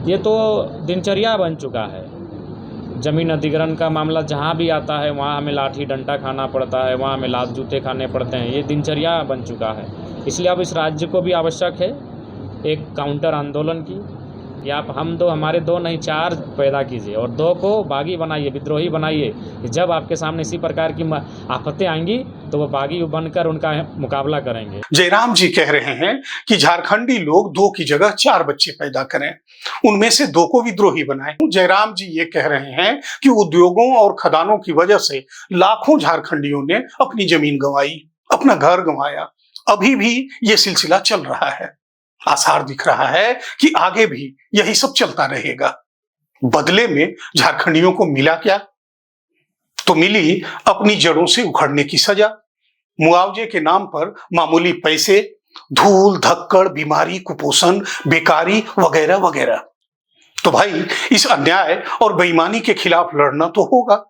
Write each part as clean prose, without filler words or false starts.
ये तो दिनचर्या बन चुका है। ज़मीन अधिग्रहण का मामला जहाँ भी आता है वहाँ हमें लाठी डंडा खाना पड़ता है, वहाँ हमें लात जूते खाने पड़ते हैं। ये दिनचर्या बन चुका है। इसलिए अब इस राज्य को भी आवश्यक है एक काउंटर आंदोलन की, कि आप हम दो हमारे दो नहीं 4 पैदा कीजिए और 2 को बागी बनाइए, विद्रोही बनाइए। जब आपके सामने इसी प्रकार की आफतें आएंगी तो वो बागी बनकर उनका मुकाबला करेंगे। जयराम जी कह रहे हैं कि झारखंडी लोग 2 की जगह 4 बच्चे पैदा करें, उनमें से 2 को विद्रोही बनाएं। जयराम जी ये कह रहे हैं कि उद्योगों और खदानों की वजह से लाखों झारखंडियों ने अपनी जमीन गंवाई, अपना घर गंवाया। अभी भी ये सिलसिला चल रहा है। आसार दिख रहा है कि आगे भी यही सब चलता रहेगा। बदले में झारखंडियों को मिला क्या? तो मिली अपनी जड़ों से उखड़ने की सजा, मुआवजे के नाम पर मामूली पैसे, धूल धक्कड़, बीमारी, कुपोषण, बेकारी वगैरह वगैरह। तो भाई इस अन्याय और बेईमानी के खिलाफ लड़ना तो होगा।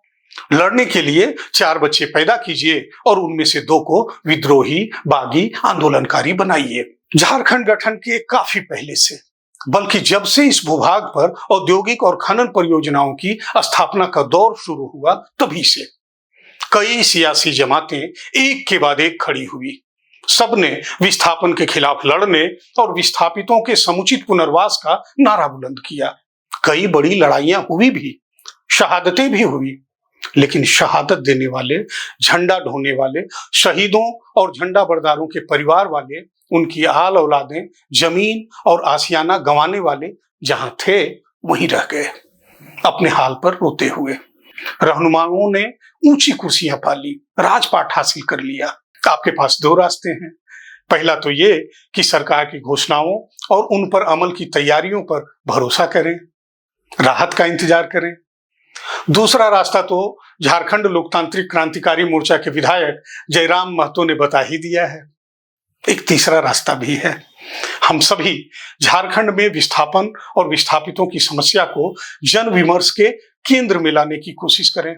लड़ने के लिए 4 बच्चे पैदा कीजिए और उनमें से 2 को विद्रोही, बागी, आंदोलनकारी बनाइए। झारखंड गठन के काफी पहले से, बल्कि जब से इस भूभाग पर औद्योगिक और खनन परियोजनाओं की स्थापना का दौर शुरू हुआ तभी से कई सियासी जमातें एक के बाद एक खड़ी हुई। सबने विस्थापन के खिलाफ लड़ने और विस्थापितों के समुचित पुनर्वास का नारा बुलंद किया। कई बड़ी लड़ाइयां हुई भी, शहादतें भी हुई, लेकिन शहादत देने वाले, झंडा ढोने वाले, शहीदों और झंडा बरदारों के परिवार वाले, उनकी आल औलादें, जमीन और आशियाना गंवाने वाले जहां थे वहीं रह गए, अपने हाल पर रोते हुए। रहनुमाओं ने ऊंची कुर्सियां पाली, राजपाट हासिल कर लिया। आपके पास 2 रास्ते हैं। पहला तो ये कि सरकार की घोषणाओं और उन पर अमल की तैयारियों पर भरोसा करें, राहत का इंतजार करें। दूसरा रास्ता तो झारखंड लोकतांत्रिक क्रांतिकारी मोर्चा के विधायक जयराम महतो ने बता ही दिया है। एक तीसरा रास्ता भी है। हम सभी झारखंड में विस्थापन और विस्थापितों की समस्या को जन विमर्श के केंद्र में लाने की कोशिश करें।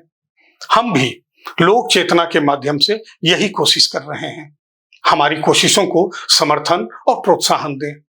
हम भी लोक चेतना के माध्यम से यही कोशिश कर रहे हैं। हमारी कोशिशों को समर्थन और प्रोत्साहन दें।